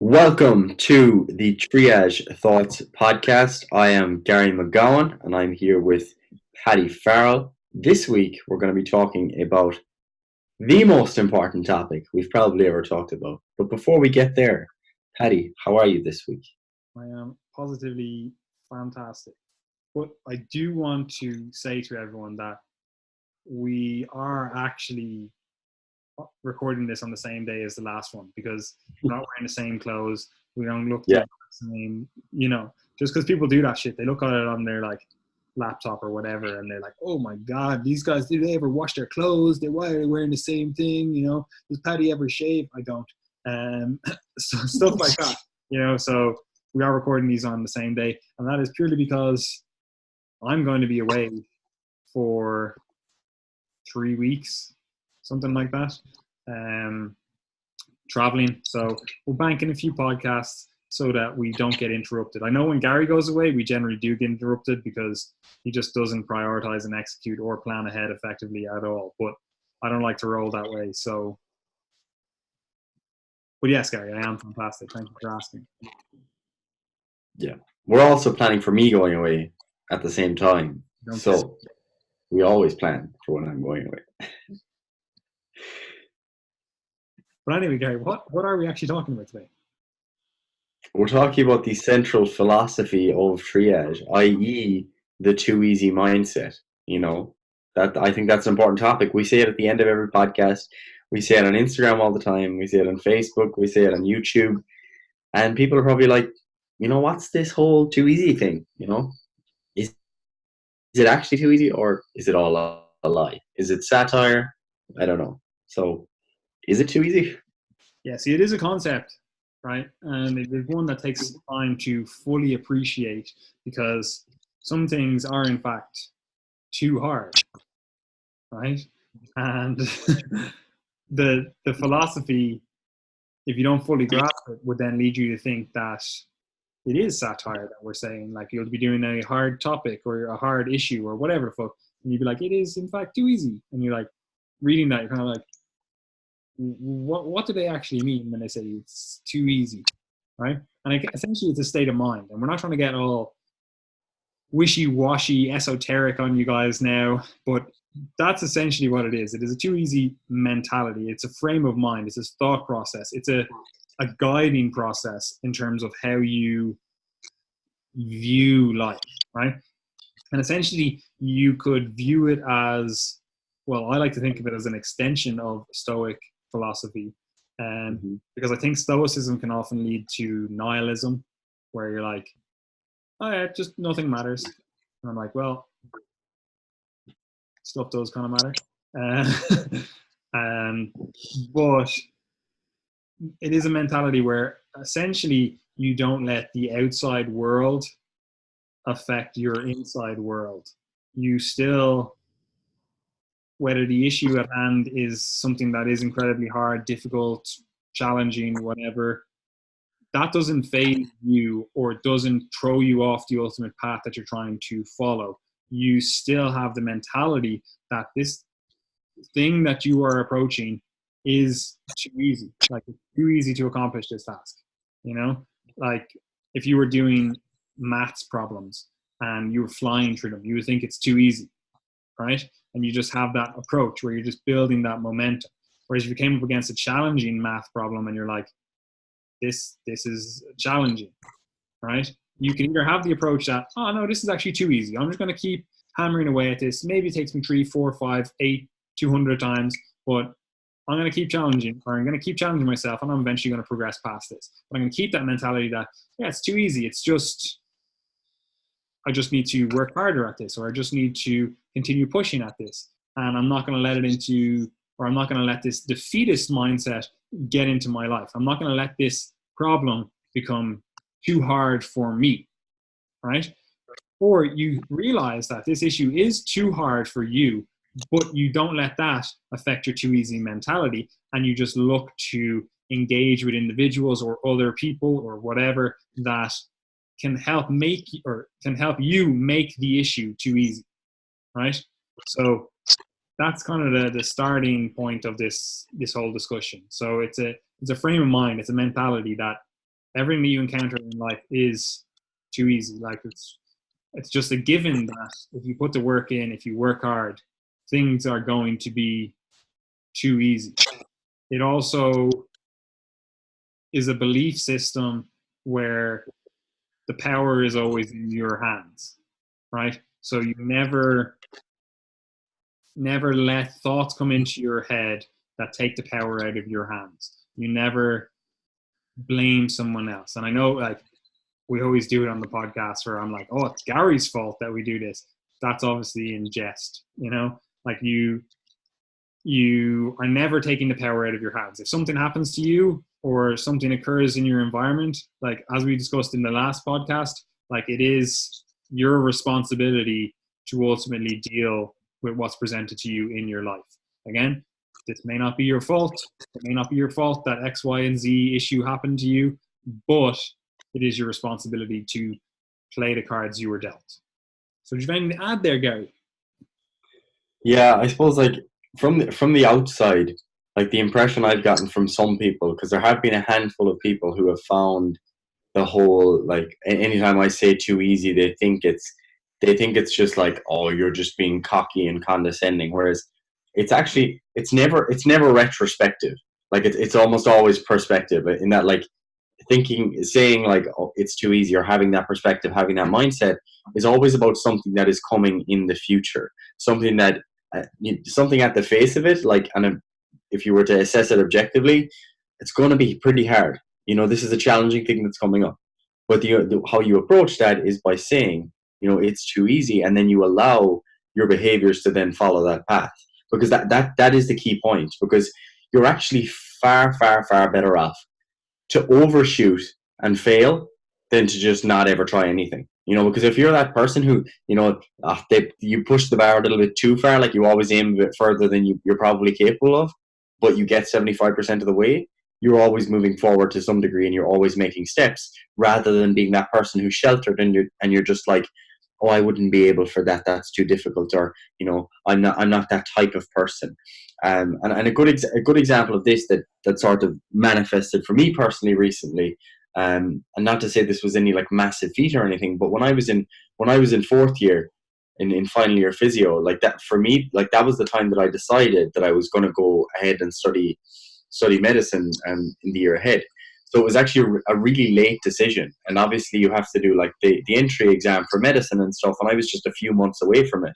Welcome to the Triage Thoughts podcast. I am Gary McGowan and I'm here with Paddy Farrell. This week we're going to be talking about the most important topic we've probably ever talked about. But before we get there, Paddy, how are you this week? I am positively fantastic. But I do want to say to everyone that we are actually recording this on the same day as the last one because we're not wearing the same clothes. We don't look the Yeah. same, just because people do that shit. They look at it on their laptop or whatever and they're like, oh my God, these guys, did they ever wash their clothes? Why are they wearing the same thing? Does Paddy ever shave? I don't. So stuff like that, so we are recording these on the same day. And that is purely because I'm going to be away for 3 weeks, something like that, traveling. So we're banking a few podcasts so that we don't get interrupted. I know when Gary goes away, we generally do get interrupted because he just doesn't prioritize and execute or plan ahead effectively at all. But I don't like to roll that way. So, but yes, Gary, I am fantastic. Thank you for asking. Yeah. We're also planning for me going away at the same time. So we always plan for when I'm going away. But anyway, Gary, what are we actually talking about today? We're talking about the central philosophy of triage, i.e., the too easy mindset. That I think that's an important topic. We say it at the end of every podcast. We say it on Instagram all the time. We say it on Facebook. We say it on YouTube. And people are probably like, what's this whole too easy thing? Is it actually too easy or is it all a lie? Is it satire? I don't know. So, is it too easy? Yeah, see, it is a concept, right? And it is one that takes time to fully appreciate because some things are, in fact, too hard, right? And the philosophy, if you don't fully grasp it, would then lead you to think that it is satire that we're saying. Like you'll be doing a hard topic or a hard issue or whatever the fuck, and you'd be like, it is, in fact, too easy. And you're like, reading that, you're kind of like, what do they actually mean when they say it's too easy, right? And essentially it's a state of mind, and we're not trying to get all wishy-washy esoteric on you guys now, but that's essentially what it is. It is a too easy mentality. It's a frame of mind. It's a thought process. It's a guiding process in terms of how you view life, right? And essentially you could view it as, well, I like to think of it as an extension of Stoic philosophy. Because I think Stoicism can often lead to nihilism, where you're like, oh yeah, just nothing matters. And I'm like, well, stuff does kind of matter. But it is a mentality where essentially you don't let the outside world affect your inside world. You still, whether the issue at hand is something that is incredibly hard, difficult, challenging, whatever, that doesn't faze you or doesn't throw you off the ultimate path that you're trying to follow. You still have the mentality that this thing that you are approaching is too easy. Like it's too easy to accomplish this task. Like if you were doing maths problems and you were flying through them, you would think it's too easy, right? And you just have that approach where you're just building that momentum. Whereas if you came up against a challenging math problem and you're like, this is challenging, right? You can either have the approach that, oh no, this is actually too easy. I'm just going to keep hammering away at this. Maybe it takes me 3, 4, 5, 8, 200 times, but I'm going to keep challenging, or I'm going to keep challenging myself, and I'm eventually going to progress past this. But I'm going to keep that mentality that, yeah, it's too easy. It's just, I just need to work harder at this, or I just need to continue pushing at this. And I'm not going to let it into, or I'm not going to let this defeatist mindset get into my life. I'm not going to let this problem become too hard for me, right? Or you realize that this issue is too hard for you, but you don't let that affect your too easy mentality, and you just look to engage with individuals or other people or whatever that can help you make the issue too easy, right? So that's kind of the starting point of this whole discussion. So it's a frame of mind, it's a mentality that Everything that you encounter in life is too easy. Like it's just a given that if you put the work in, if you work hard, things are going to be too easy. It also is a belief system where the power is always in your hands, right? So you never let thoughts come into your head that take the power out of your hands. You never blame someone else. And I know, like, we always do it on the podcast where I'm like, oh, it's Gary's fault that we do this. That's obviously in jest, you know? Like you are never taking the power out of your hands. If something happens to you or something occurs in your environment, like as we discussed in the last podcast, like it is your responsibility to ultimately deal with what's presented to you in your life. Again, this may not be your fault. It may not be your fault that X, Y, and Z issue happened to you, but it is your responsibility to play the cards you were dealt. So do you have anything to add there, Gary? Yeah, I suppose like from the outside, like the impression I've gotten from some people, because there have been a handful of people who have found the whole like anytime I say too easy, they think it's just like, oh, you're just being cocky and condescending, whereas it's never retrospective. Like it's almost always perspective in that like saying like, oh, it's too easy, or having that perspective, having that mindset is always about something that is coming in the future, something that something at the face of it, like, and if you were to assess it objectively, it's going to be pretty hard. This is a challenging thing that's coming up. But how you approach that is by saying, it's too easy, and then you allow your behaviors to then follow that path, because that is the key point. Because you're actually far, far, far better off to overshoot and fail than to just not ever try anything. Because if you're that person who, you push the bar a little bit too far, like you always aim a bit further than you're probably capable of, but you get 75% of the way, you're always moving forward to some degree, and you're always making steps, rather than being that person who's sheltered and you're just like, oh, I wouldn't be able for that. That's too difficult, or I'm not that type of person. And a good example of this that sort of manifested for me personally recently. And not to say this was any like massive feat or anything, but when I was in fourth year, in final year physio, like that for me, like that was the time that I decided that I was going to go ahead and study medicine in the year ahead. So it was actually a really late decision. And obviously you have to do like the entry exam for medicine and stuff. And I was just a few months away from it.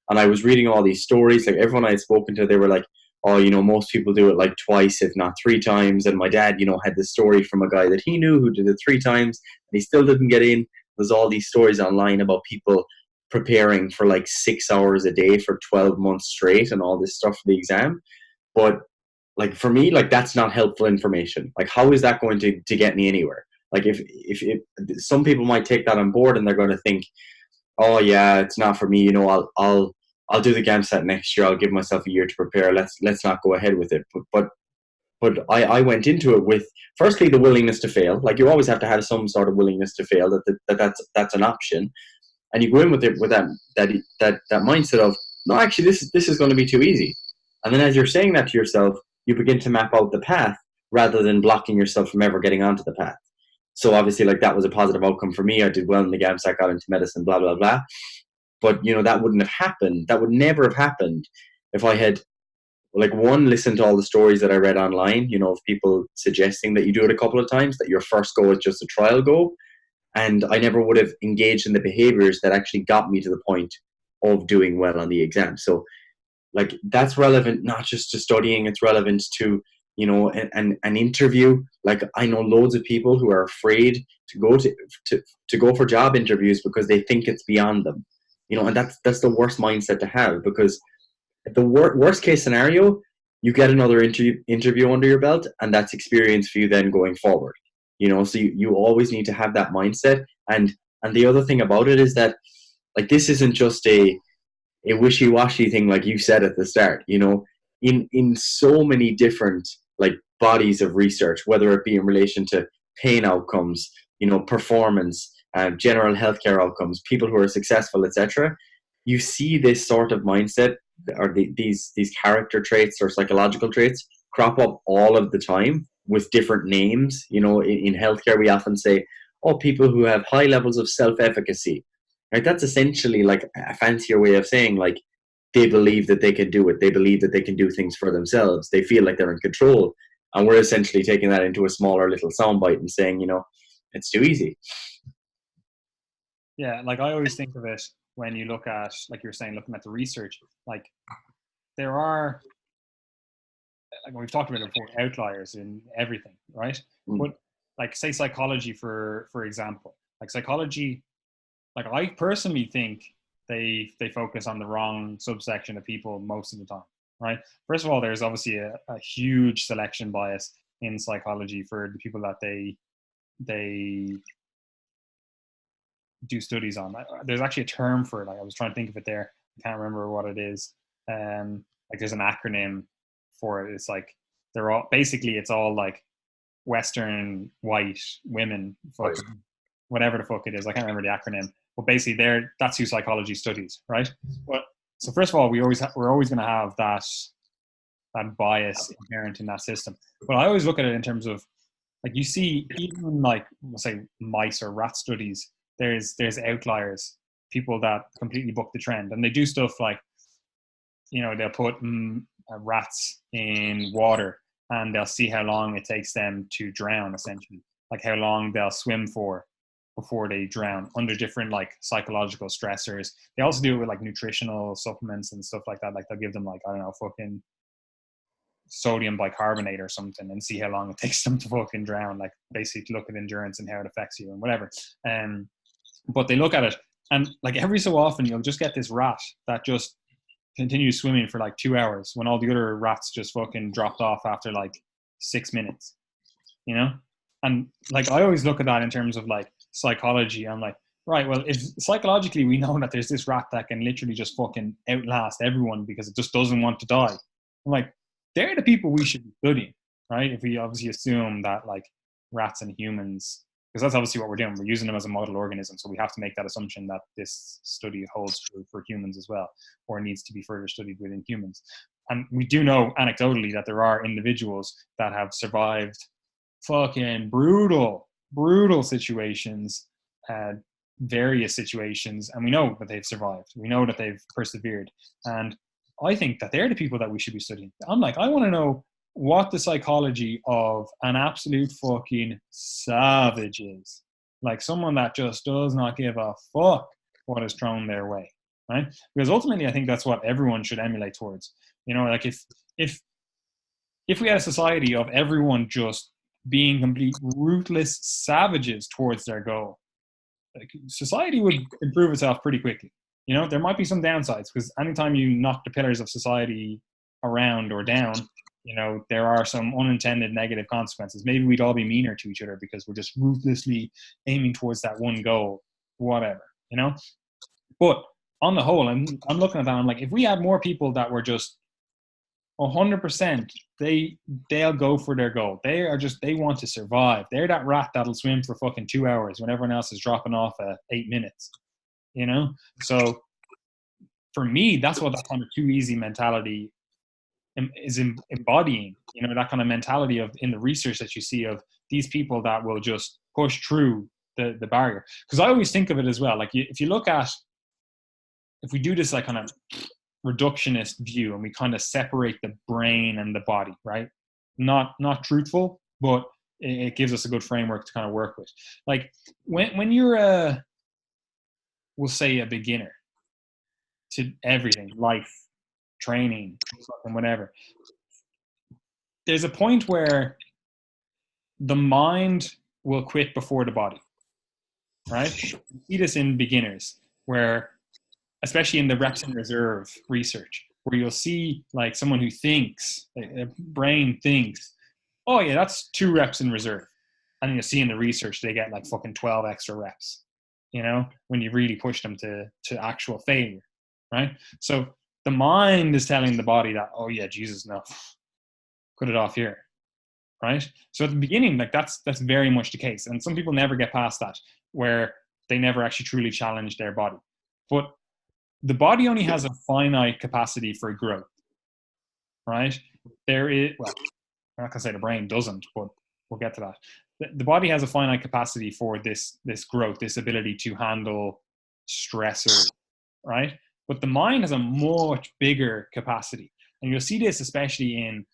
And I was reading all these stories, like everyone I had spoken to, they were like, oh, most people do it like twice, if not three times. And my dad, had this story from a guy that he knew who did it three times and he still didn't get in. There's all these stories online about people preparing for like 6 hours a day for 12 months straight and all this stuff for the exam. But like for me, like that's not helpful information. Like how is that going to get me anywhere? Like if some people might take that on board and they're going to think, oh yeah, it's not for me. I'll do the GAMSAT next year. I'll give myself a year to prepare. Let's not go ahead with it. But I went into it with, firstly, the willingness to fail. Like you always have to have some sort of willingness to fail. That's an option, and you go in with it with that mindset of, no, actually this is going to be too easy. And then as you're saying that to yourself, you begin to map out the path rather than blocking yourself from ever getting onto the path. So obviously, like that was a positive outcome for me. I did well in the GAMSAT, got into medicine, blah blah blah. But that wouldn't have happened. That would never have happened if I had, like, one, listened to all the stories that I read online, of people suggesting that you do it a couple of times, that your first go is just a trial go. And I never would have engaged in the behaviors that actually got me to the point of doing well on the exam. So like that's relevant not just to studying, it's relevant to an interview. Like I know loads of people who are afraid to go for job interviews because they think it's beyond them, and that's the worst mindset to have, because at the worst case scenario, you get another interview under your belt, and that's experience for you then going forward. So you always need to have that mindset. And the other thing about it is that, like, this isn't just a wishy-washy thing, like you said at the start. In so many different like bodies of research, whether it be in relation to pain outcomes, performance, general healthcare outcomes, people who are successful, etc., you see this sort of mindset, or these character traits or psychological traits crop up all of the time, with different names. You know, in healthcare, we often say, oh, people who have high levels of self-efficacy, right? That's essentially like a fancier way of saying like they believe that they can do it. They believe that they can do things for themselves. They feel like they're in control. And we're essentially taking that into a smaller little soundbite and saying, you know, it's too easy. Yeah, like I always think of it when you look at, like you were saying, looking at the research, like there are, like we've talked about it before, outliers in everything, right? Mm. But like say psychology for example, like psychology, like I personally think they focus on the wrong subsection of people most of the time, right? First of all, there's obviously a huge selection bias in psychology for the people that they do studies on. There's actually a term for it. Like I was trying to think of it there. I can't remember what it is. Like there's an acronym for it. It's like they're all basically it's all like Western white women, Right. whatever the fuck it is. I can't remember the acronym. But basically, that's who psychology studies, right? But so first of all, we're always going to have that bias inherent in that system. But I always look at it in terms of like you see even like we'll say mice or rat studies. There's outliers, people that completely buck the trend, and they do stuff like they'll put rats in water and they'll see how long it takes them to drown, essentially, like how long they'll swim for before they drown under different like psychological stressors. They also do it with like nutritional supplements and stuff like that. Like they'll give them like, I don't know, fucking sodium bicarbonate or something and see how long it takes them to fucking drown. Like basically look at endurance and how it affects you and whatever. But they look at it and like every so often you'll just get this rat that just continues swimming for like 2 hours when all the other rats just fucking dropped off after like 6 minutes, you know? And like I always look at that in terms of like psychology. I'm like, right, well, if psychologically we know that there's this rat that can literally just fucking outlast everyone because it just doesn't want to die. I'm like, they're the people we should be studying, right? If we obviously assume that like rats and humans, because that's obviously what we're doing, we're using them as a model organism, so we have to make that assumption that this study holds true for humans as well, or needs to be further studied within humans. And we do know anecdotally that there are individuals that have survived fucking brutal situations, various situations, and we know that they've survived. We know that they've persevered, and I think that they're the people that we should be studying. I'm like, I want to know what the psychology of an absolute fucking savage is. Like someone that just does not give a fuck what is thrown their way, right? Because ultimately, I think that's what everyone should emulate towards. Like if we had a society of everyone just being complete ruthless savages towards their goal, like society would improve itself pretty quickly. There might be some downsides because anytime you knock the pillars of society around or down, there are some unintended negative consequences. Maybe we'd all be meaner to each other because we're just ruthlessly aiming towards that one goal, whatever, But on the whole, I'm looking at that. I'm like, if we had more people that were just 100%, they'll go for their goal. They want to survive. They're that rat that'll swim for fucking 2 hours when everyone else is dropping off at 8 minutes. So for me, that's what that kind of too easy mentality is embodying. That kind of mentality of in the research that you see of these people that will just push through the barrier. Because I always think of it as well, like if we do this like kind of reductionist view and we kind of separate the brain and the body, right? Not truthful, but it gives us a good framework to kind of work with. Like when you're we'll say a beginner to everything, life, training, and whatever, there's a point where the mind will quit before the body, right? You see this in beginners where, especially in the reps in reserve research, where you'll see like someone who thinks, their brain thinks, oh yeah, that's 2 reps in reserve. And you'll see in the research, they get like fucking 12 extra reps, when you really push them to actual failure, right? So the mind is telling the body that, oh yeah, Jesus, no, cut it off here, right? So at the beginning, like that's very much the case. And some people never get past that, where they never actually truly challenge their body. But the body only has a finite capacity for growth, right? There is, well, I'm not gonna say the brain doesn't, but we'll get to that. The body has a finite capacity for this growth, this ability to handle stressors, right? But the mind has a much bigger capacity. And you'll see this especially in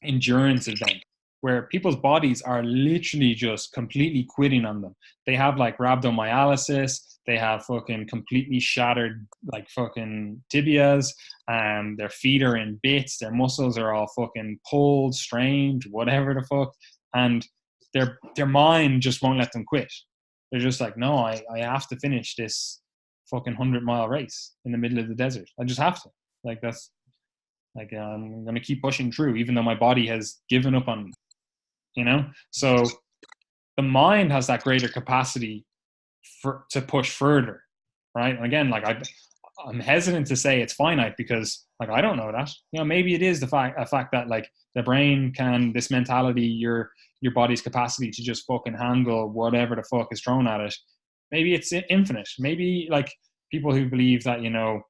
endurance events where people's bodies are literally just completely quitting on them. They have like rhabdomyolysis, they have fucking completely shattered like fucking tibias, their feet are in bits, their muscles are all fucking pulled, strained, whatever the fuck, and their mind just won't let them quit. They're just like, no, I have to finish this fucking 100-mile race in the middle of the desert. I just have to. Like that's like I'm gonna keep pushing through, even though my body has given up on me. You know, so the mind has that greater capacity to push further, right? And again, like I'm hesitant to say it's finite because like I don't know that. You know, maybe it is a fact that like the brain can, this mentality, your body's capacity to just fucking handle whatever the fuck is thrown at it. Maybe it's infinite. Maybe like people who believe that, you know,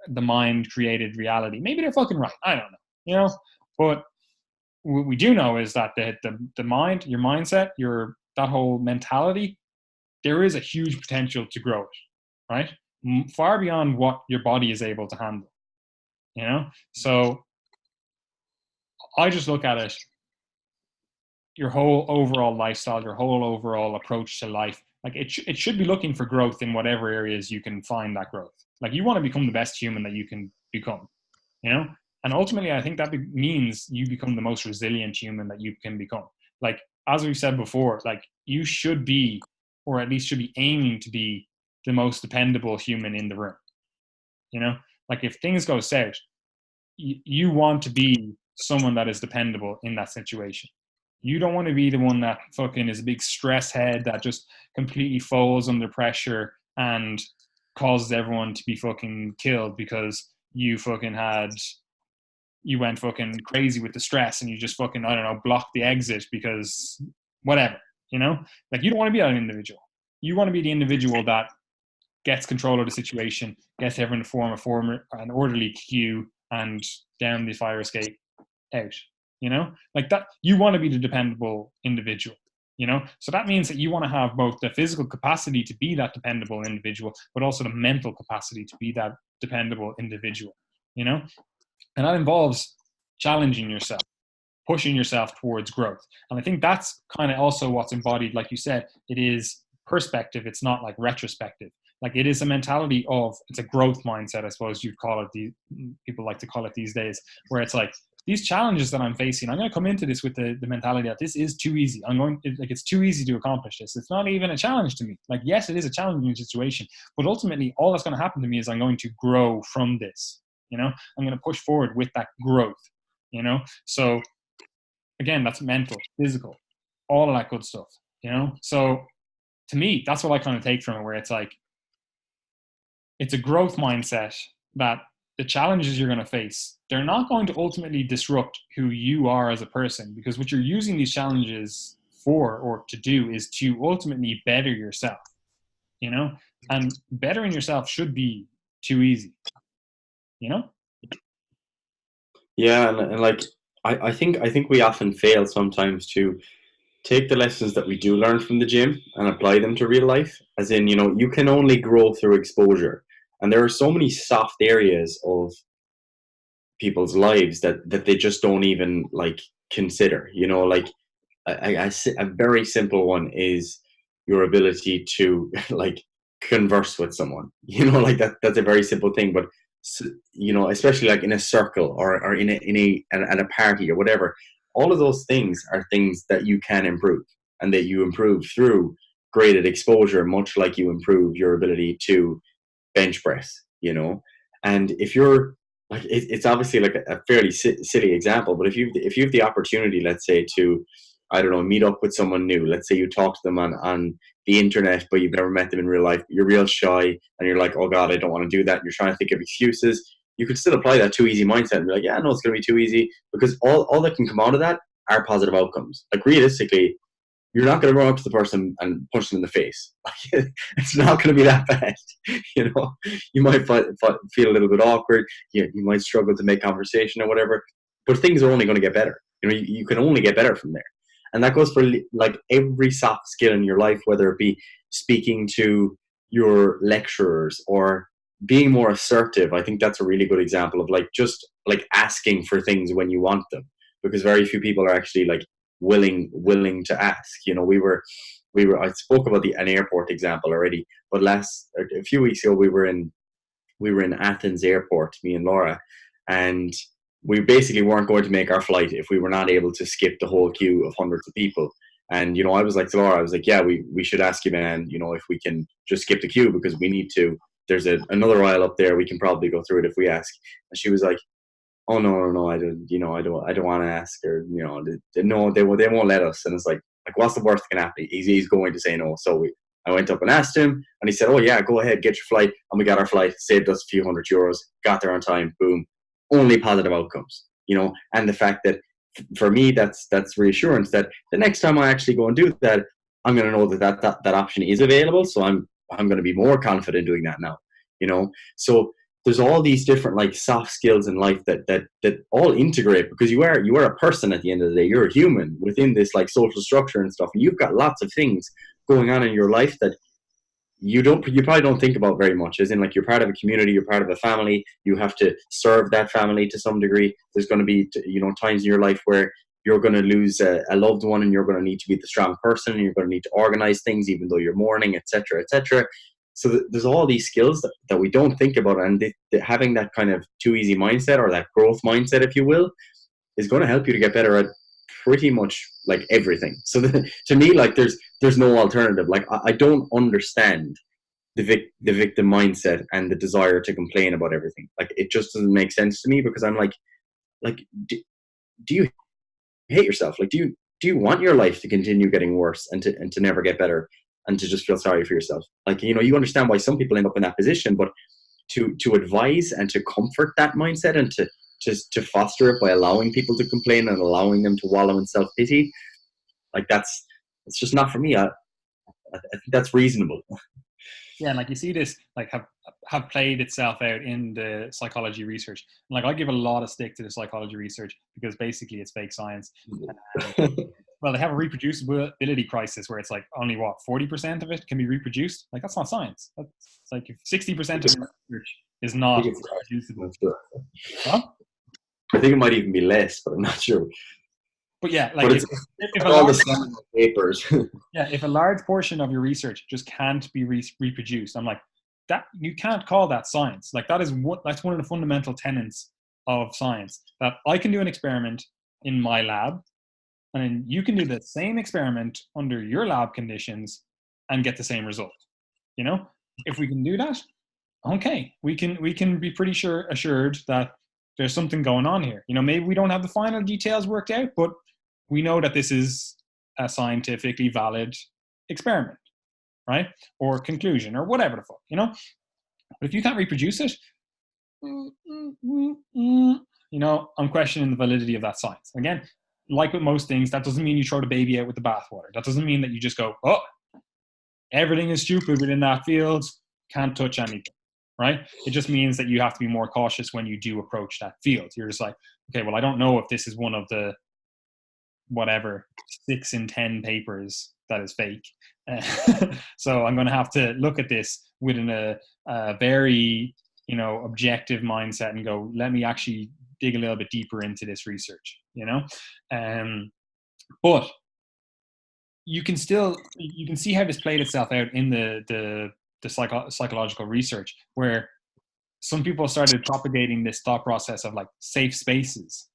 the mind created reality, maybe they're fucking right. I don't know, you know, but what we do know is that the mind, your mindset, that whole mentality, there is a huge potential to grow it, right? Far beyond what your body is able to handle, you know? So I just look at it, your whole overall lifestyle, your whole overall approach to life, like it should be looking for growth in whatever areas you can find that growth. Like you want to become the best human that you can become, you know? And ultimately, I think that means you become the most resilient human that you can become. Like, as we've said before, like you should be, or at least should be aiming to be, the most dependable human in the room. You know, like if things go south, you want to be someone that is dependable in that situation. You don't want to be the one that fucking is a big stress head that just completely folds under pressure and causes everyone to be fucking killed because you went fucking crazy with the stress and you just fucking, I don't know, blocked the exit because whatever, you know? Like you don't want to be that individual. You want to be the individual that gets control of the situation, gets everyone to form an orderly queue and down the fire escape out, you know? Like that, you want to be the dependable individual, you know? So that means that you want to have both the physical capacity to be that dependable individual, but also the mental capacity to be that dependable individual, you know? And that involves challenging yourself, pushing yourself towards growth. And I think that's kind of also what's embodied, like you said, it is perspective. It's not like retrospective. Like it is a mentality of, it's a growth mindset, I suppose you'd call it, people like to call it these days, where it's like, these challenges that I'm facing, I'm going to come into this with the mentality that this is too easy. It's too easy to accomplish this. It's not even a challenge to me. Like, yes, it is a challenging situation, but ultimately all that's going to happen to me is I'm going to grow from this. You know, I'm going to push forward with that growth, you know? So again, that's mental, physical, all of that good stuff, you know? So to me, that's what I kind of take from it, where it's like, it's a growth mindset that the challenges you're going to face, they're not going to ultimately disrupt who you are as a person, because what you're using these challenges for or to do is to ultimately better yourself, you know? And bettering yourself should be too easy, you know? Yeah, and like I think we often fail sometimes to take the lessons that we do learn from the gym and apply them to real life. As in, you know, you can only grow through exposure, and there are so many soft areas of people's lives that they just don't even like consider. You know, like a very simple one is your ability to like converse with someone. You know, like that's a very simple thing, but you know, especially like in a circle or at a party or whatever, all of those things are things that you can improve and that you improve through graded exposure, much like you improve your ability to bench press, you know. And if you're like, it's obviously like a fairly silly example, but if you have the opportunity, let's say, to, I don't know, meet up with someone new. Let's say you talk to them on the internet, but you've never met them in real life. You're real shy, and you're like, oh God, I don't want to do that. And you're trying to think of excuses. You could still apply that too easy mindset and be like, yeah, no, it's going to be too easy, because all that can come out of that are positive outcomes. Like realistically, you're not going to run up to the person and punch them in the face. It's not going to be that bad. You know, you might feel a little bit awkward. You might struggle to make conversation or whatever, but things are only going to get better. You know, you can only get better from there. And that goes for like every soft skill in your life, whether it be speaking to your lecturers or being more assertive. I think that's a really good example of like just like asking for things when you want them, because very few people are actually like willing to ask. You know, I spoke about an airport example already, but a few weeks ago we were in Athens airport, me and Laura, and we basically weren't going to make our flight if we were not able to skip the whole queue of hundreds of people. And, you know, I was like to Laura, I was like, yeah, we should ask you, man, you know, if we can just skip the queue because we need to. There's another aisle up there. We can probably go through it if we ask. And she was like, oh no, I don't, you know, I don't want to ask, or, you know, no, they won't let us. And it's like what's the worst that can happen? He's going to say no. So I went up and asked him, and he said, oh yeah, go ahead, get your flight. And we got our flight, saved us a few €100, got there on time, boom. Only positive outcomes, you know. And the fact that for me, that's reassurance that the next time I actually go and do that, I'm going to know that option is available. So I'm going to be more confident doing that now, you know. So there's all these different like soft skills in life that all integrate, because you are a person at the end of the day. You're a human within this like social structure and stuff, and you've got lots of things going on in your life that you probably don't think about very much, as in like you're part of a community, you're part of a family, you have to serve that family to some degree. There's going to be, you know, times in your life where you're going to lose a loved one, and you're going to need to be the strong person, and you're going to need to organize things even though you're mourning, etc., etc. So there's all these skills that we don't think about, and having that kind of too easy mindset, or that growth mindset, if you will, is going to help you to get better at pretty much like everything. So to me, like there's no alternative. Like I don't understand the victim mindset and the desire to complain about everything. Like it just doesn't make sense to me, because I'm like do you hate yourself? Like do you want your life to continue getting worse and to never get better, and to just feel sorry for yourself? Like, you know, you understand why some people end up in that position, but to advise and to comfort that mindset, and to foster it by allowing people to complain and allowing them to wallow in self-pity, like it's just not for me. I think that's reasonable. Yeah, and like you see this like have played itself out in the psychology research. And like I give a lot of stick to the psychology research because basically it's fake science. Well, they have a reproducibility crisis where it's like only 40% of it can be reproduced. Like that's not science. That's like if 60% of research is not reproducible. Huh? I think it might even be less, but I'm not sure. But yeah, like if all the papers. Yeah, if a large portion of your research just can't be reproduced, I'm like, that you can't call that science. Like that's one of the fundamental tenets of science, that I can do an experiment in my lab, and then you can do the same experiment under your lab conditions and get the same result. You know, if we can do that, okay, we can be pretty assured that there's something going on here. You know, maybe we don't have the final details worked out, but we know that this is a scientifically valid experiment, right? Or conclusion, or whatever the fuck, you know? But if you can't reproduce it, you know, I'm questioning the validity of that science. Again, like with most things, that doesn't mean you throw the baby out with the bathwater. That doesn't mean that you just go, oh, everything is stupid within that field, can't touch anything, right? It just means that you have to be more cautious when you do approach that field. You're just like, okay, well, I don't know if this is one of the whatever 6 in 10 papers that is fake. So I'm going to have to look at this within a very, you know, objective mindset and go, let me actually dig a little bit deeper into this research, you know? But you can see how this played itself out in the psychological research, where some people started propagating this thought process of like safe spaces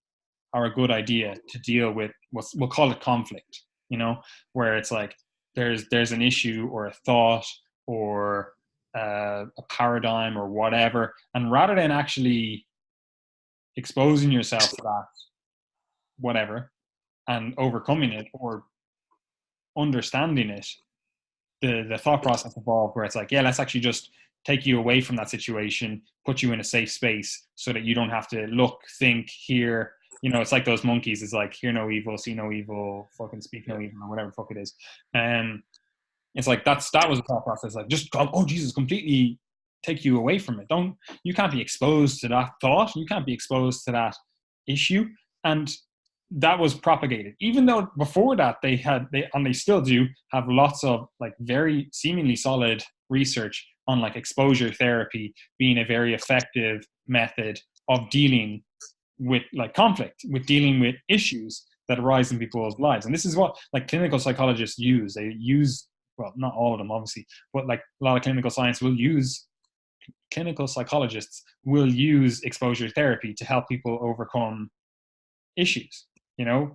are a good idea to deal with we'll call it conflict, you know, where it's like there's an issue or a thought or a paradigm or whatever, and rather than actually exposing yourself to that whatever and overcoming it or understanding it, the thought process involved where it's like, yeah, let's actually just take you away from that situation, put you in a safe space so that you don't have to look, think, hear. You know, it's like those monkeys. It's like, hear no evil, see no evil, fucking speak no evil, or whatever the fuck it is. And it's like, that was the thought process. Like, just, oh, Jesus, completely take you away from it. You can't be exposed to that thought. You can't be exposed to that issue. And that was propagated, even though before that they still do have lots of like very seemingly solid research on like exposure therapy being a very effective method of dealing with like conflict, with dealing with issues that arise in people's lives. And this is what like clinical psychologists use. They use, well, not all of them obviously, but like a lot of clinical psychologists will use exposure therapy to help people overcome issues.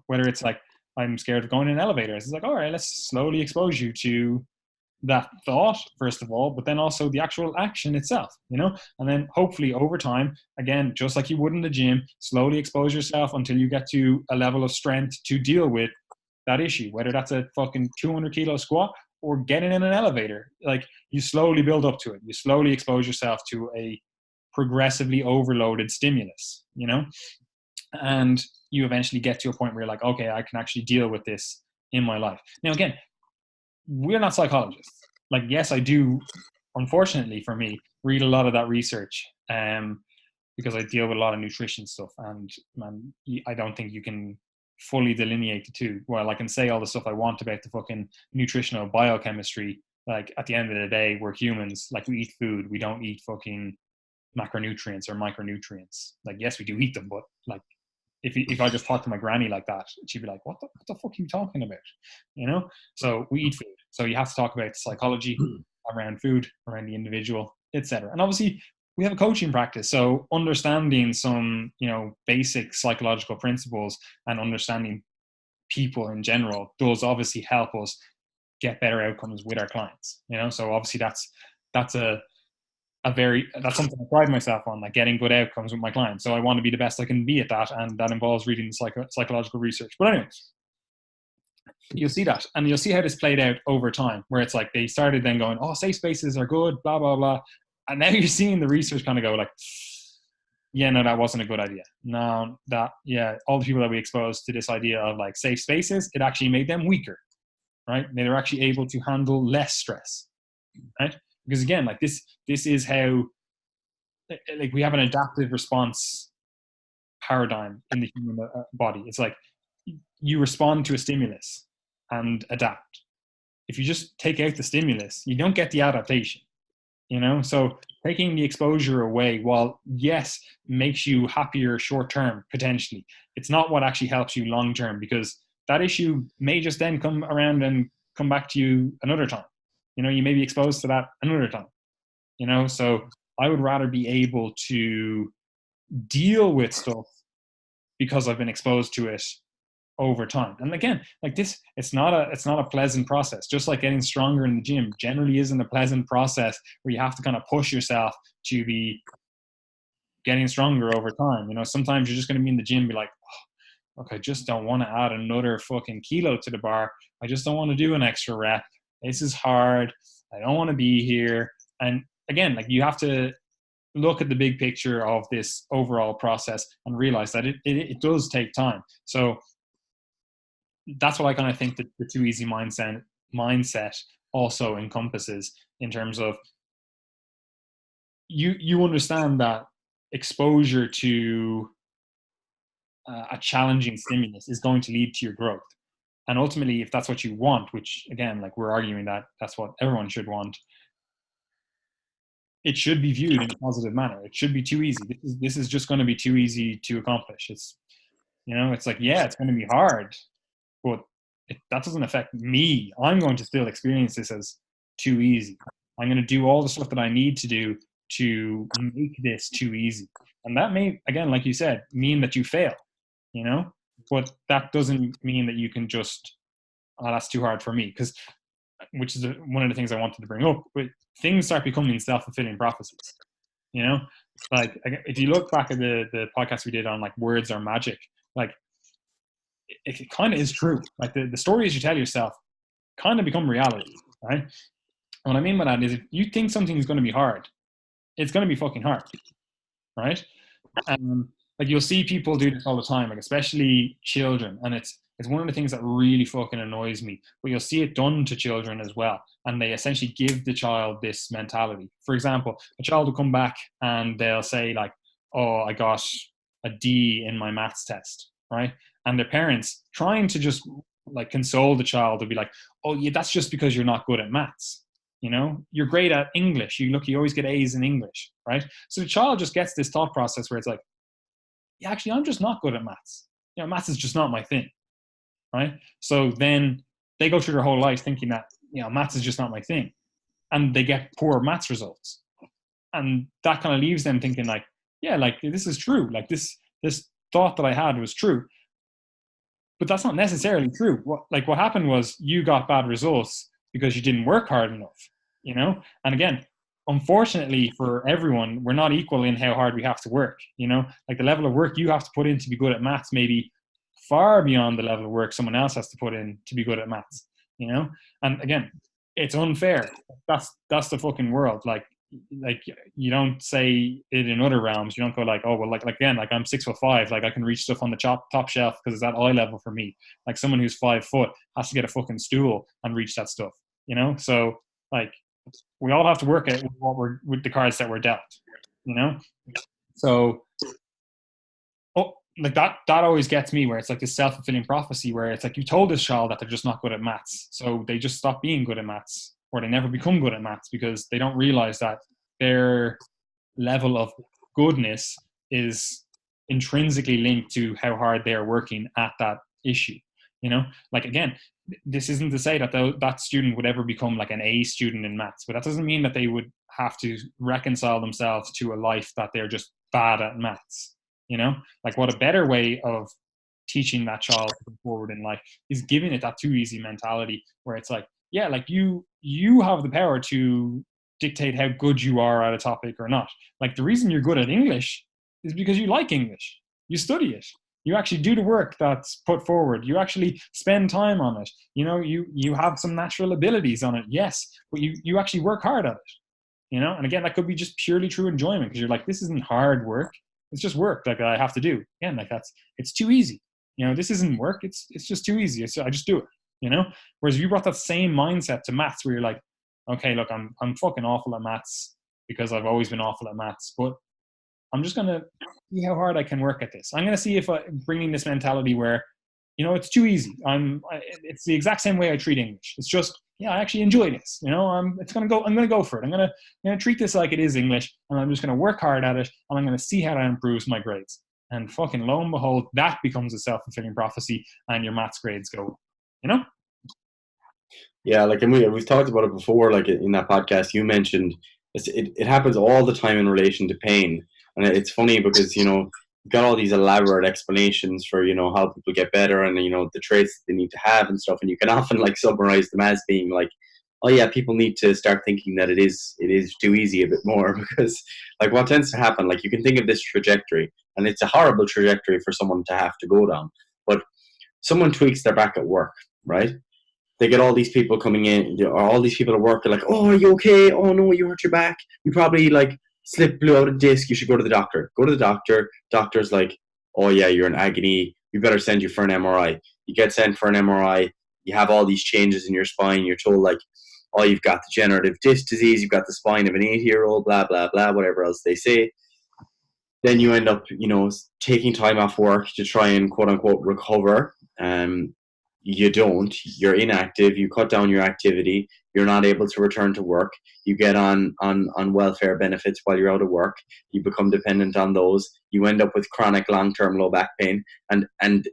Whether it's like, I'm scared of going in elevators, it's like, all right, let's slowly expose you to that thought first of all, but then also the actual action itself, and then hopefully over time, again, just like you would in the gym, slowly expose yourself until you get to a level of strength to deal with that issue, whether that's a fucking 200 kilo squat or getting in an elevator. Like, you slowly build up to it, you slowly expose yourself to a progressively overloaded stimulus, and you eventually get to a point where you're like, okay, I can actually deal with this in my life. Now, again, we're not psychologists. Like, yes, I do, unfortunately for me, read a lot of that research because I deal with a lot of nutrition stuff, and man, I don't think you can fully delineate the two. While I can say all the stuff I want about the fucking nutritional biochemistry, like at the end of the day, we're humans. Like, we eat food, we don't eat fucking macronutrients or micronutrients. Like, yes, we do eat them, but like, if I just talked to my granny like that, she'd be like, what the fuck are you talking about? So we eat food. So you have to talk about psychology around food, around the individual, etc. And obviously we have a coaching practice. So understanding some, basic psychological principles and understanding people in general does obviously help us get better outcomes with our clients. So obviously that's something I pride myself on, like getting good outcomes with my clients. So I want to be the best I can be at that, and that involves reading psychological research. But anyway, you'll see that, and you'll see how this played out over time, where it's like they started then going, oh, safe spaces are good, blah, blah, blah. And now you're seeing the research kind of go like, yeah, no, that wasn't a good idea. No, all the people that we exposed to this idea of like safe spaces, it actually made them weaker, right? They were actually able to handle less stress, right? Because again, like this is how, like, we have an adaptive response paradigm in the human body. It's like you respond to a stimulus and adapt. If you just take out the stimulus, you don't get the adaptation, So taking the exposure away, while yes, makes you happier short term, potentially, it's not what actually helps you long term, because that issue may just then come around and come back to you another time. You may be exposed to that another time, so I would rather be able to deal with stuff because I've been exposed to it over time. And again, like this, it's not a pleasant process. Just like getting stronger in the gym generally isn't a pleasant process where you have to kind of push yourself to be getting stronger over time. Sometimes you're just going to be in the gym and be like, oh, look, I just don't want to add another fucking kilo to the bar. I just don't want to do an extra rep. This is hard. I don't want to be here. And again, like, you have to look at the big picture of this overall process and realize that it does take time. So that's what I kind of think that the too easy mindset also encompasses, in terms of you understand that exposure to a challenging stimulus is going to lead to your growth. And ultimately, if that's what you want, which again, like, we're arguing that that's what everyone should want, it should be viewed in a positive manner. It should be too easy. This is just going to be too easy to accomplish. It's, it's like, yeah, it's going to be hard, but that doesn't affect me. I'm going to still experience this as too easy. I'm going to do all the stuff that I need to do to make this too easy. And that may, again, like you said, mean that you fail, but that doesn't mean that you can just, oh, that's too hard for me. Because, which is one of the things I wanted to bring up, but things start becoming self-fulfilling prophecies, like, if you look back at the podcast we did on like words are magic, like it kind of is true. Like the stories you tell yourself kind of become reality, right? And what I mean by that is, if you think something is going to be hard, it's going to be fucking hard, right? And like, you'll see people do this all the time, like especially children, and it's one of the things that really fucking annoys me. But you'll see it done to children as well, and they essentially give the child this mentality. For example, a child will come back and they'll say like, "Oh, I got a D in my maths test," right? and their parents trying to just like console the child to be like, oh yeah, that's just because you're not good at maths. You know, you're great at English. You always get A's in English, right? So the child just gets this thought process where it's like, yeah, actually, I'm just not good at maths. You know, maths is just not my thing, right? So then they go through their whole life thinking that, you know, maths is just not my thing, and they get poor maths results, and that kind of leaves them thinking like, yeah, like this is true, like this thought that I had was true, but that's not necessarily true. What happened was you got bad results because you didn't work hard enough, you know. And again, unfortunately for everyone, we're not equal in how hard we have to work, you know. Like the level of work you have to put in to be good at maths may be far beyond the level of work someone else has to put in to be good at maths, you know. And again, it's unfair. That's the fucking world. Like you don't say it in other realms. You don't go like, oh well, like again, like I'm 6'5", like I can reach stuff on the top shelf because it's at eye level for me. Like someone who's 5 foot has to get a fucking stool and reach that stuff, you know. So like we all have to work at with the cards that we're dealt, you know. So like that always gets me, where it's like this self-fulfilling prophecy where it's like you told this child that they're just not good at maths, so they just stop being good at maths, or they never become good at maths because they don't realize that their level of goodness is intrinsically linked to how hard they're working at that issue, you know. Like again, this isn't to say that that student would ever become like an A student in maths, but that doesn't mean that they would have to reconcile themselves to a life that they're just bad at maths, you know. Like what a better way of teaching that child to go forward in life is giving it that too easy mentality where it's like, yeah, like you have the power to dictate how good you are at a topic or not. Like the reason you're good at English is because you like English, you study it, you actually do the work that's put forward, you actually spend time on it, you know, you have some natural abilities on it, yes, but you actually work hard at it, you know. And again, that could be just purely true enjoyment because you're like, this isn't hard work, it's just work like I have to do. Again, like it's too easy, you know. This isn't work, it's just too easy, I just do it, you know. Whereas if you brought that same mindset to maths where you're like, okay, look, I'm fucking awful at maths because I've always been awful at maths, but I'm just gonna see how hard I can work at this. I'm gonna see if bringing this mentality where, you know, it's too easy. It's the exact same way I treat English. It's just, yeah, I actually enjoy this. You know, I'm gonna go for it. I'm gonna treat this like it is English, and I'm just gonna work hard at it, and I'm gonna see how that improves my grades. And fucking lo and behold, that becomes a self-fulfilling prophecy, and your maths grades go, you know. Yeah, like, and we've talked about it before. Like in that podcast, you mentioned it happens all the time in relation to pain, and it's funny because you've got all these elaborate explanations for how people get better and the traits they need to have and stuff, and you can often like summarize them as being like, oh yeah, people need to start thinking that it is too easy a bit more because like what tends to happen, like you can think of this trajectory, and it's a horrible trajectory for someone to have to go down, but someone tweaks their back at work, right? They get all these people coming in, or all these people at work are like, oh, are you okay? Oh no, you hurt your back. You probably like blew out a disc. You should go to the doctor. Go to the doctor. Doctor's like, oh yeah, you're in agony. We better send you for an MRI. You get sent for an MRI. You have all these changes in your spine. You're told like, oh, you've got degenerative disc disease. You've got the spine of an 80-year-old, blah, blah, blah, whatever else they say. Then you end up, taking time off work to try and quote unquote recover. You don't. You're inactive. You cut down your activity. You're not able to return to work. You get on welfare benefits while you're out of work. You become dependent on those. You end up with chronic long-term low back pain. And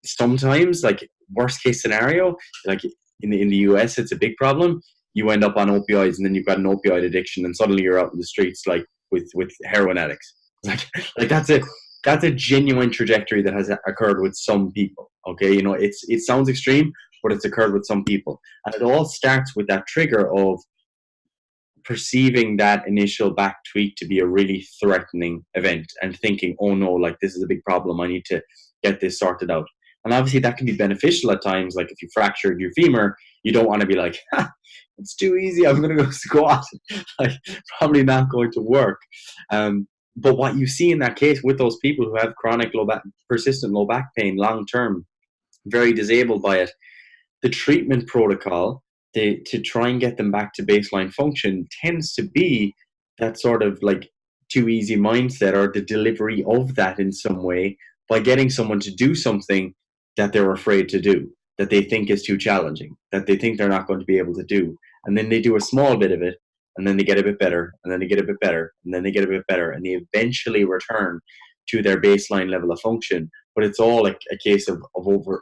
sometimes, like worst case scenario, like in the US, it's a big problem. You end up on opioids, and then you've got an opioid addiction, and suddenly you're out in the streets like with heroin addicts. Like that's a genuine trajectory that has occurred with some people. Okay, it sounds extreme, but it's occurred with some people, and it all starts with that trigger of perceiving that initial back tweak to be a really threatening event and thinking, oh no, like this is a big problem, I need to get this sorted out. And obviously that can be beneficial at times. Like if you fractured your femur, you don't want to be like, it's too easy, I'm going to go squat. Like probably not going to work. But what you see in that case with those people who have chronic persistent low back pain long term, very disabled by it, the treatment protocol to try and get them back to baseline function tends to be that sort of like too easy mindset, or the delivery of that in some way by getting someone to do something that they're afraid to do, that they think is too challenging, that they think they're not going to be able to do. And then they do a small bit of it, and then they get a bit better, and then they get a bit better, and then they get a bit better, and they eventually return to their baseline level of function. But it's all a case of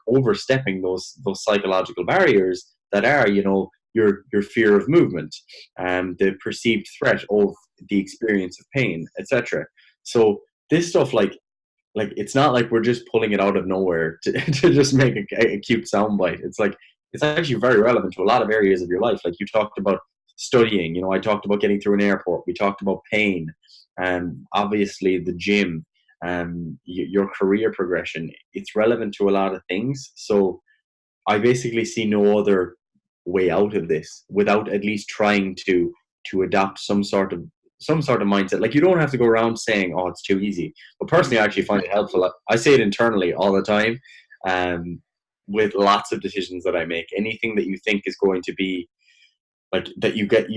overstepping those psychological barriers that are, your fear of movement, the perceived threat of the experience of pain, etc. So this stuff, like it's not like we're just pulling it out of nowhere to, to just make a cute soundbite. It's like it's actually very relevant to a lot of areas of your life. Like you talked about studying, I talked about getting through an airport. We talked about pain, and obviously the gym, your career progression. It's relevant to a lot of things. So I basically see no other way out of this without at least trying to adopt some sort of mindset. Like you don't have to go around saying, "Oh, it's too easy." But personally, I actually find it helpful. I say it internally all the time, with lots of decisions that I make. Anything that you think is going to be like that, you get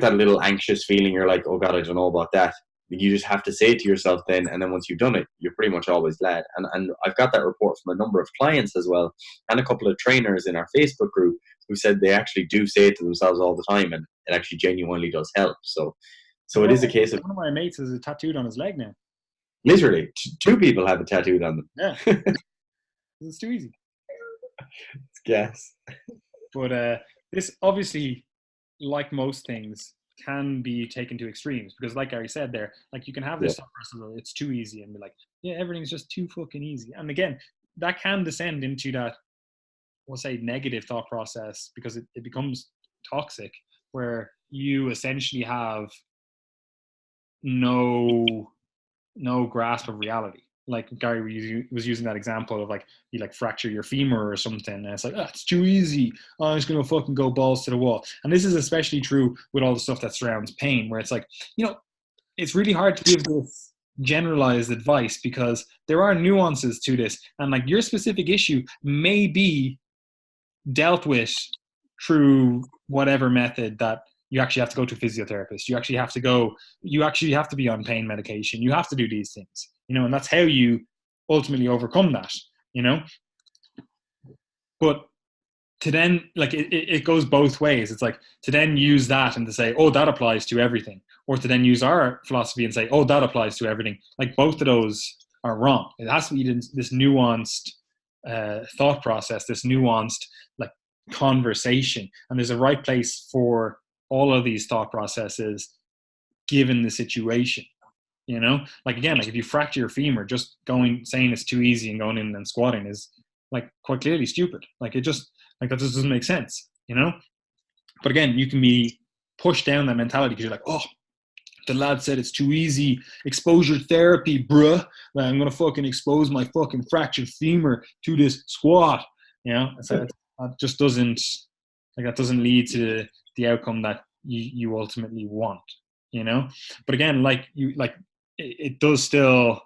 that little anxious feeling. You're like, "Oh God, I don't know about that." You just have to say it to yourself then, and then once you've done it, you're pretty much always glad. And I've got that report from a number of clients as well, and a couple of trainers in our Facebook group who said they actually do say it to themselves all the time, and it actually genuinely does help. So it is a case of One of my mates has a tattooed on his leg now. literally two people have it tattooed on them. Yeah, it's too easy. Yes. But this obviously, like most things, can be taken to extremes because, like Gary said there, like you can have this Yeah. thought process of it's too easy and be like, yeah, everything's just too fucking easy. And again, that can descend into that, we'll say, negative thought process because it becomes toxic, where you essentially have no grasp of reality. Like Gary was using that example of like you like fracture your femur or something, and it's like, oh, it's too easy. Oh, I'm just gonna fucking go balls to the wall. And this is especially true with all the stuff that surrounds pain, where it's like, it's really hard to give this generalized advice because there are nuances to this, and like your specific issue may be dealt with through whatever method that you actually have to go to a physiotherapist. You actually have to be on pain medication. You have to do these things, and that's how you ultimately overcome that, But to then, like, it goes both ways. It's like to then use that and to say, oh, that applies to everything. Or to then use our philosophy and say, oh, that applies to everything. Like both of those are wrong. It has to be this nuanced thought process, this nuanced like conversation. And there's a right place for all of these thought processes given the situation. Like again, like if you fracture your femur, just saying it's too easy and going in and squatting is like quite clearly stupid. Like it just like that just doesn't make sense. But again, you can be pushed down that mentality because you're like, oh, the lad said it's too easy. Exposure therapy, bruh. Like, I'm gonna fucking expose my fucking fractured femur to this squat. So that just doesn't lead to the outcome that you ultimately want. But again, it does still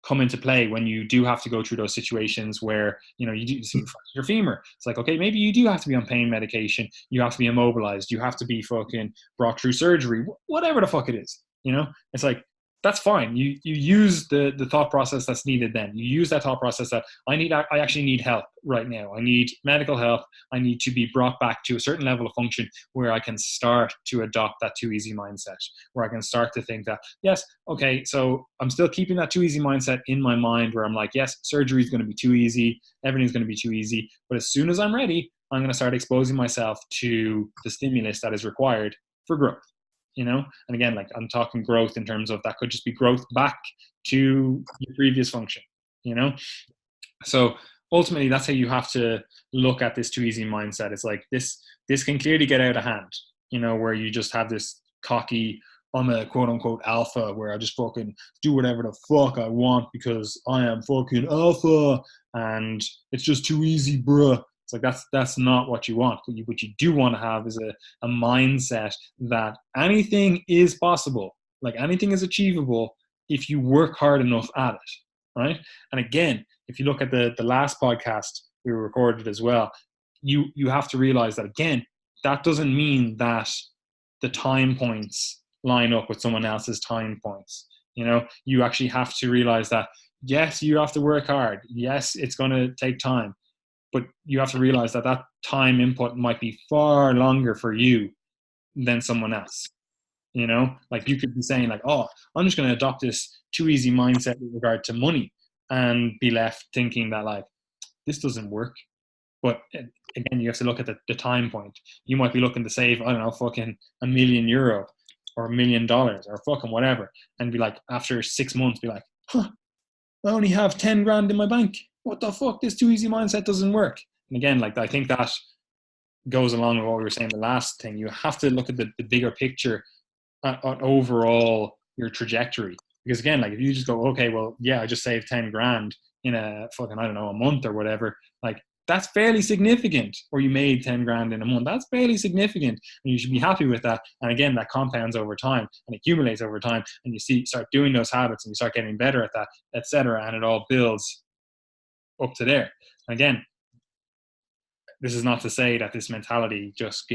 come into play when you do have to go through those situations where you do your femur. It's like, okay, maybe you do have to be on pain medication, you have to be immobilized, you have to be fucking brought through surgery, whatever the fuck it is. It's like that's fine. You use the thought process that's needed. Then you use that thought process that I actually need help right now. I need medical help. I need to be brought back to a certain level of function where I can start to adopt that too easy mindset, where I can start to think that, yes, okay, so I'm still keeping that too easy mindset in my mind where I'm like, yes, surgery is going to be too easy. Everything's going to be too easy. But as soon as I'm ready, I'm going to start exposing myself to the stimulus that is required for growth. And again, like I'm talking growth in terms of that could just be growth back to your previous function, So ultimately, that's how you have to look at this too easy mindset. It's like this can clearly get out of hand, where you just have this cocky, I'm a quote unquote alpha, where I just fucking do whatever the fuck I want because I am fucking alpha and it's just too easy, bruh. It's like that's not what you want. What you do want to have is a mindset that anything is possible, like anything is achievable if you work hard enough at it, right? And again, if you look at the last podcast we recorded as well, you have to realize that again, that doesn't mean that the time points line up with someone else's time points. You actually have to realize that yes, you have to work hard. Yes, it's going to take time, but you have to realize that that time input might be far longer for you than someone else. You know, like you could be saying like, oh, I'm just going to adopt this too easy mindset with regard to money, and be left thinking that like this doesn't work. But again, you have to look at the time point. You might be looking to save, I don't know, fucking €1 million or $1 million or fucking whatever, and be like, after 6 months, be like, huh, I only have 10 grand in my bank. What the fuck? This too easy mindset doesn't work. And again, like I think that goes along with what we were saying the last thing. You have to look at the bigger picture on overall your trajectory. Because again, like if you just go, okay, well, yeah, I just saved 10 grand in a fucking, I don't know, a month or whatever, like that's fairly significant. Or you made 10 grand in a month. That's fairly significant. And you should be happy with that. And again, that compounds over time and accumulates over time. And you start doing those habits and you start getting better at that, etc. And it all builds up to there. And again, this is not to say that this mentality just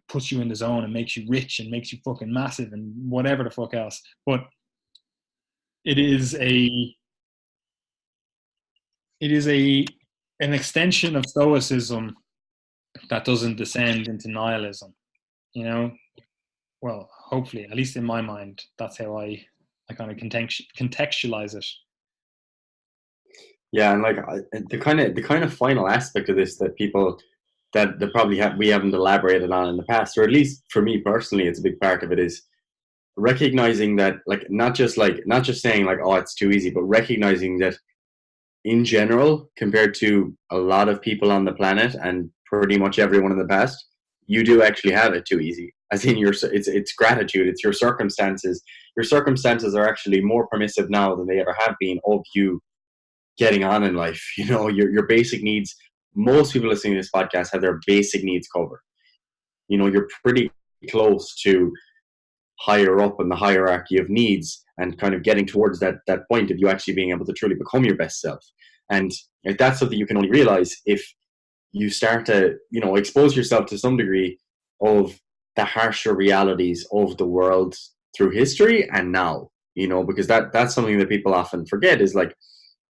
puts you in the zone and makes you rich and makes you fucking massive and whatever the fuck else. But it is an extension of stoicism that doesn't descend into nihilism. You know, well, hopefully, at least in my mind, that's how I kind of contextualize it. Yeah, and like the kind of final aspect of this that people that probably we haven't elaborated on in the past, or at least for me personally, it's a big part of it, is recognizing that not just saying like, oh, it's too easy, but recognizing that in general, compared to a lot of people on the planet and pretty much everyone in the past, you do actually have it too easy. As in it's gratitude, it's your circumstances. Your circumstances are actually more permissive now than they ever have been of you getting on in life. You know, your basic needs. Most people listening to this podcast have their basic needs covered. You know, you're pretty close to higher up in the hierarchy of needs and kind of getting towards that point of you actually being able to truly become your best self. And like, that's something you can only realize if you start to, you know, expose yourself to some degree of the harsher realities of the world through history and now, you know, because that's something that people often forget, is like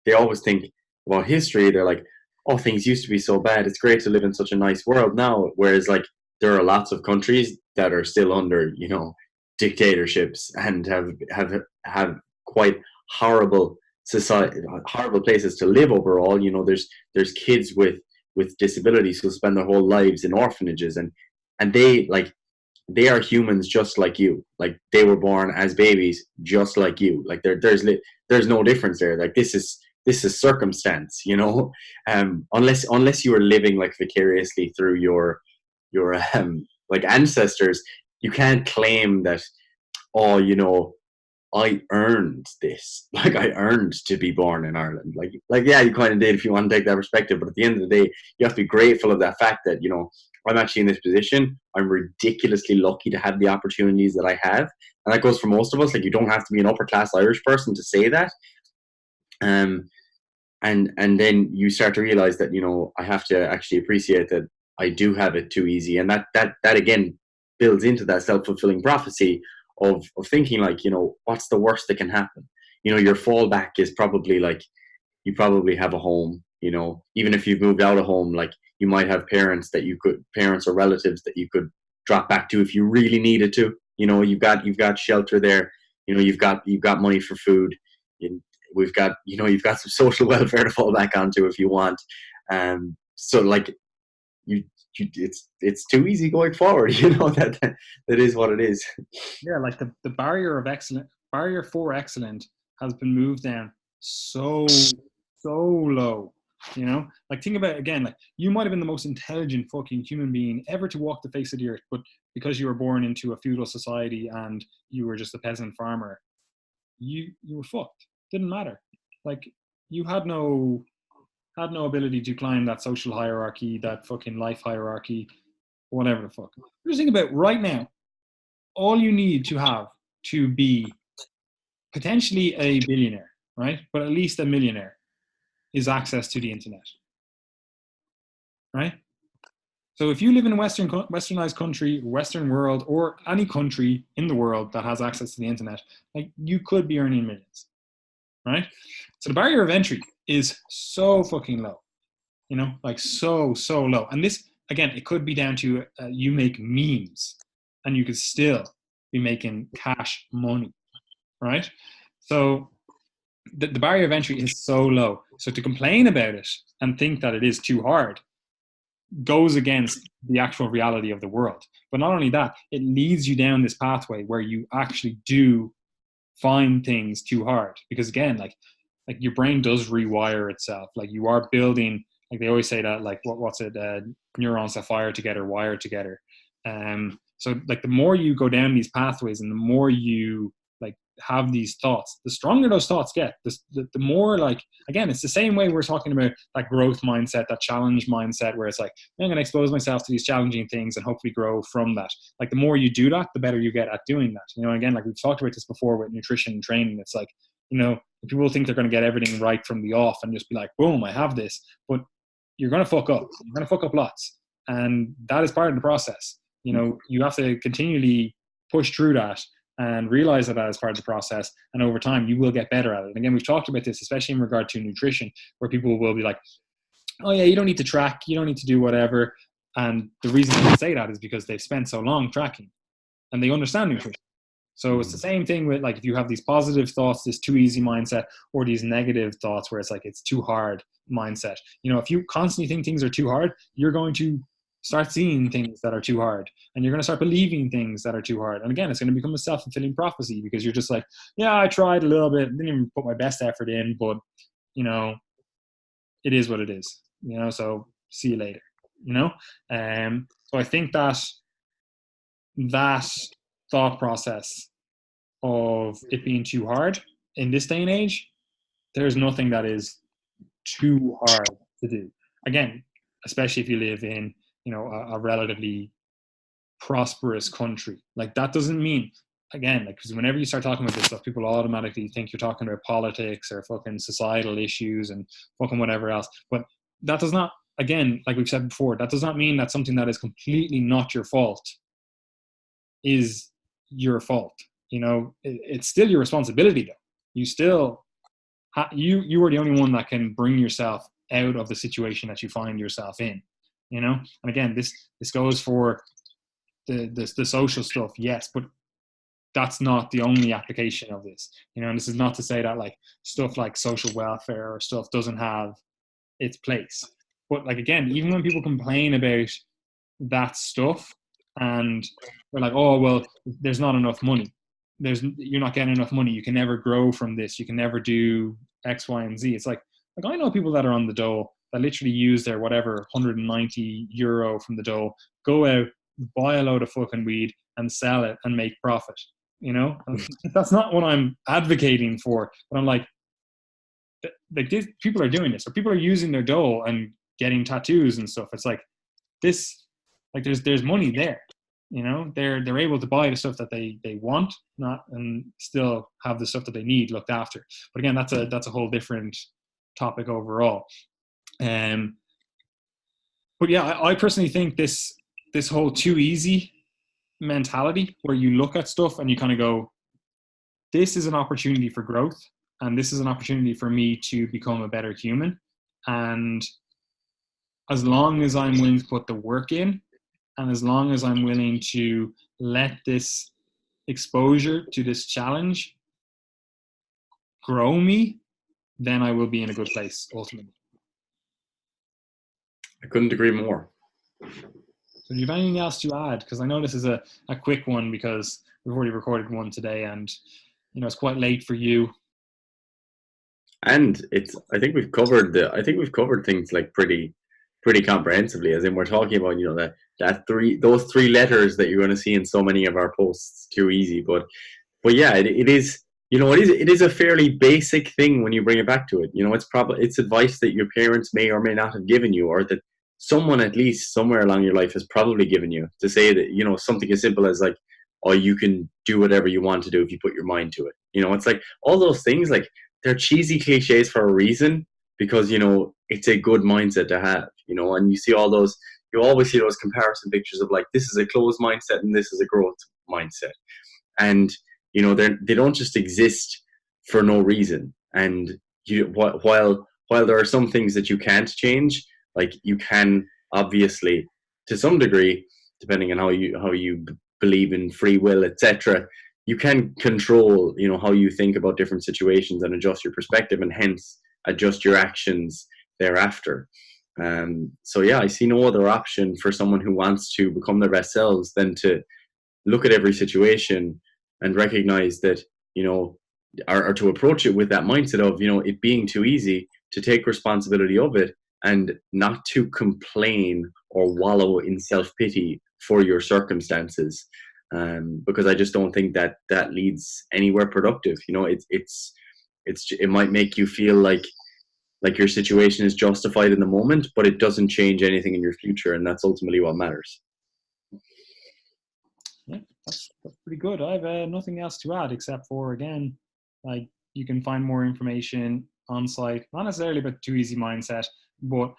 they always think about history, they're like, oh, things used to be so bad, it's great to live in such a nice world now. Whereas like there are lots of countries that are still under, you know, dictatorships and have quite horrible society, horrible places to live overall. You know, there's kids with disabilities who spend their whole lives in orphanages, and they are humans just like you. Like they were born as babies just like you. Like there's no difference there. Like this is circumstance, you know. Unless you are living like vicariously through your like ancestors, you can't claim that, oh, you know, I earned this. Like I earned to be born in Ireland. Like yeah, you kind of did if you want to take that perspective. But at the end of the day, you have to be grateful of that fact that, you know, I'm actually in this position. I'm ridiculously lucky to have the opportunities that I have. And that goes for most of us. Like you don't have to be an upper class Irish person to say that. And then you start to realize that, you know, I have to actually appreciate that I do have it too easy. And that again builds into that self-fulfilling prophecy of thinking like, you know, what's the worst that can happen? You know, your fallback is probably like, you probably have a home, you know, even if you've moved out of home, like you might have parents or relatives that you could drop back to if you really needed to. You know, you've got shelter there, you know, you've got money for food. We've got, you know, you've got some social welfare to fall back onto if you want. So like it's too easy going forward. You know, that is what it is. Yeah, like the barrier for excellent has been moved down so low. You know, like think about it again. Like you might have been the most intelligent fucking human being ever to walk the face of the earth, but because you were born into a feudal society and you were just a peasant farmer, you were fucked. Didn't matter. Like you had no ability to climb that social hierarchy, that fucking life hierarchy, whatever the fuck. Just think about right now. All you need to have to be potentially a billionaire, right? But at least a millionaire, is access to the internet, right? So if you live in a westernized country, Western world, or any country in the world that has access to the internet, like you could be earning millions, right? So the barrier of entry is so fucking low, you know, like so low. And this, again, it could be down to you make memes and you could still be making cash money, right? So the barrier of entry is so low. So to complain about it and think that it is too hard goes against the actual reality of the world. But not only that, it leads you down this pathway where you actually do find things too hard. Because again, like your brain does rewire itself. Like you are building, like they always say that, like what's it, neurons that fire together wire together. So like the more you go down these pathways and the more you like have these thoughts, the stronger those thoughts get. The more, like, again, it's the same way we're talking about that growth mindset, that challenge mindset, where it's like, I'm going to expose myself to these challenging things and hopefully grow from that. Like the more you do that, the better you get at doing that. You know, again, like we've talked about this before with nutrition and training. It's like, you know, people think they're going to get everything right from the off and just be like, boom, I have this. But you're going to fuck up. You're going to fuck up lots. And that is part of the process. You know, you have to continually push through that and realize that is part of the process. And over time, you will get better at it. And again, we've talked about this, especially in regard to nutrition, where people will be like, oh yeah, you don't need to track, you don't need to do whatever. And the reason they say that is because they've spent so long tracking and they understand nutrition. So it's the same thing with, like, if you have these positive thoughts, this too easy mindset, or these negative thoughts where it's like it's too hard mindset. You know, if you constantly think things are too hard, you're going to start seeing things that are too hard, and you're going to start believing things that are too hard. And again, it's going to become a self-fulfilling prophecy, because you're just like, yeah, I tried a little bit, didn't even put my best effort in, but, you know, it is what it is, you know, so see you later, you know? So I think that thought process of it being too hard in this day and age, there's nothing that is too hard to do. Again, especially if you live in, you know, a relatively prosperous country. Like, that doesn't mean, again, like, because whenever you start talking about this stuff, people automatically think you're talking about politics or fucking societal issues and fucking whatever else. But that does not, again, like we've said before, that does not mean that something that is completely not your fault is your fault. You know, it's still your responsibility, though. You still, you are the only one that can bring yourself out of the situation that you find yourself in. You know, and again, this goes for the social stuff, yes, but that's not the only application of this. You know, and this is not to say that like stuff like social welfare or stuff doesn't have its place. But like, again, even when people complain about that stuff and they're like, oh well, there's not enough money, you're not getting enough money, you can never grow from this, you can never do X, Y, and Z. It's like I know people that are on the dole that literally use their whatever €190 from the dole, go out, buy a load of fucking weed and sell it and make profit. You know, that's not what I'm advocating for. But I'm like these people are doing this, or people are using their dole and getting tattoos and stuff. It's like this, like there's money there. You know, they're able to buy the stuff that they want, not, and still have the stuff that they need looked after. But again, that's a whole different topic overall. But yeah, I personally think this whole too easy mentality, where you look at stuff and you kind of go, this is an opportunity for growth, and this is an opportunity for me to become a better human. And as long as I'm willing to put the work in, and as long as I'm willing to let this exposure to this challenge grow me, then I will be in a good place ultimately. I couldn't agree more. So do you have anything else to add? Because I know this is a quick one, because we've already recorded one today, and you know it's quite late for you. And I think we've covered things like pretty comprehensively, as in we're talking about, you know, those three letters that you're going to see in so many of our posts, too easy. But yeah, it is, you know, it is a fairly basic thing when you bring it back to it. You know, it's advice that your parents may or may not have given you, or that someone at least somewhere along your life has probably given you, to say that, you know, something as simple as like, oh, you can do whatever you want to do if you put your mind to it. You know, it's like all those things, like, they're cheesy cliches for a reason, because, you know, it's a good mindset to have, you know. And you always see those comparison pictures of like, this is a closed mindset and this is a growth mindset. And, you know, they don't just exist for no reason. And while there are some things that you can't change, like you can obviously, to some degree, depending on how you believe in free will, etc., you can control, how you think about different situations and adjust your perspective, and hence adjust your actions thereafter. So yeah, I see no other option for someone who wants to become their best selves than to look at every situation and recognize that, or to approach it with that mindset of, it being too easy, to take responsibility of it, and not to complain or wallow in self-pity for your circumstances. Because I just don't think that that leads anywhere productive. It might make you feel like your situation is justified in the moment, but it doesn't change anything in your future, and that's ultimately what matters. Yeah, that's pretty good. I have nothing else to add except for, again, like, you can find more information on site, not necessarily about Too Easy Mindset, but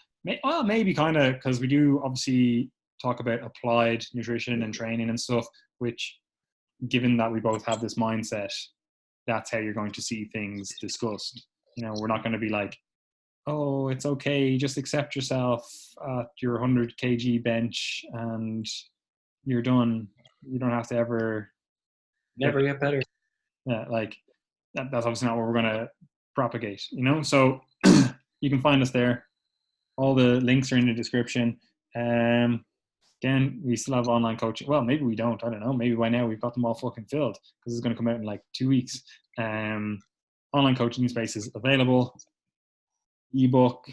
maybe kind of, because we do obviously talk about applied nutrition and training and stuff, which, given that we both have this mindset, that's how you're going to see things discussed. We're not going to be like, oh, it's okay, just accept yourself at your 100 kg bench and you're done. You don't have to ever never get better. Yeah, like that's obviously not what we're going to propagate, So you can find us there. All the links are in the description. Again, we still have online coaching. Well, maybe we don't. I don't know. Maybe by now we've got them all fucking filled, because it's going to come out in like 2 weeks. Online coaching space is available. Ebook,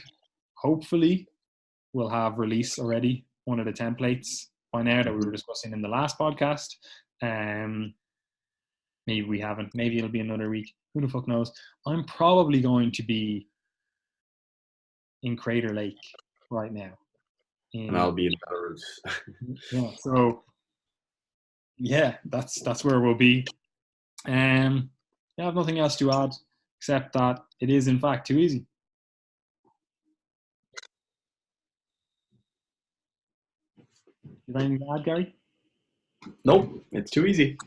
hopefully, will have release already. One of the templates by now that we were discussing in the last podcast. Maybe we haven't. Maybe it'll be another week. Who the fuck knows? I'm probably going to be in Crater Lake right now. And I'll be in Belarus. Yeah. So yeah, that's where we'll be. I have nothing else to add except that it is in fact too easy. You have anything to add, Gary? Nope, it's too easy.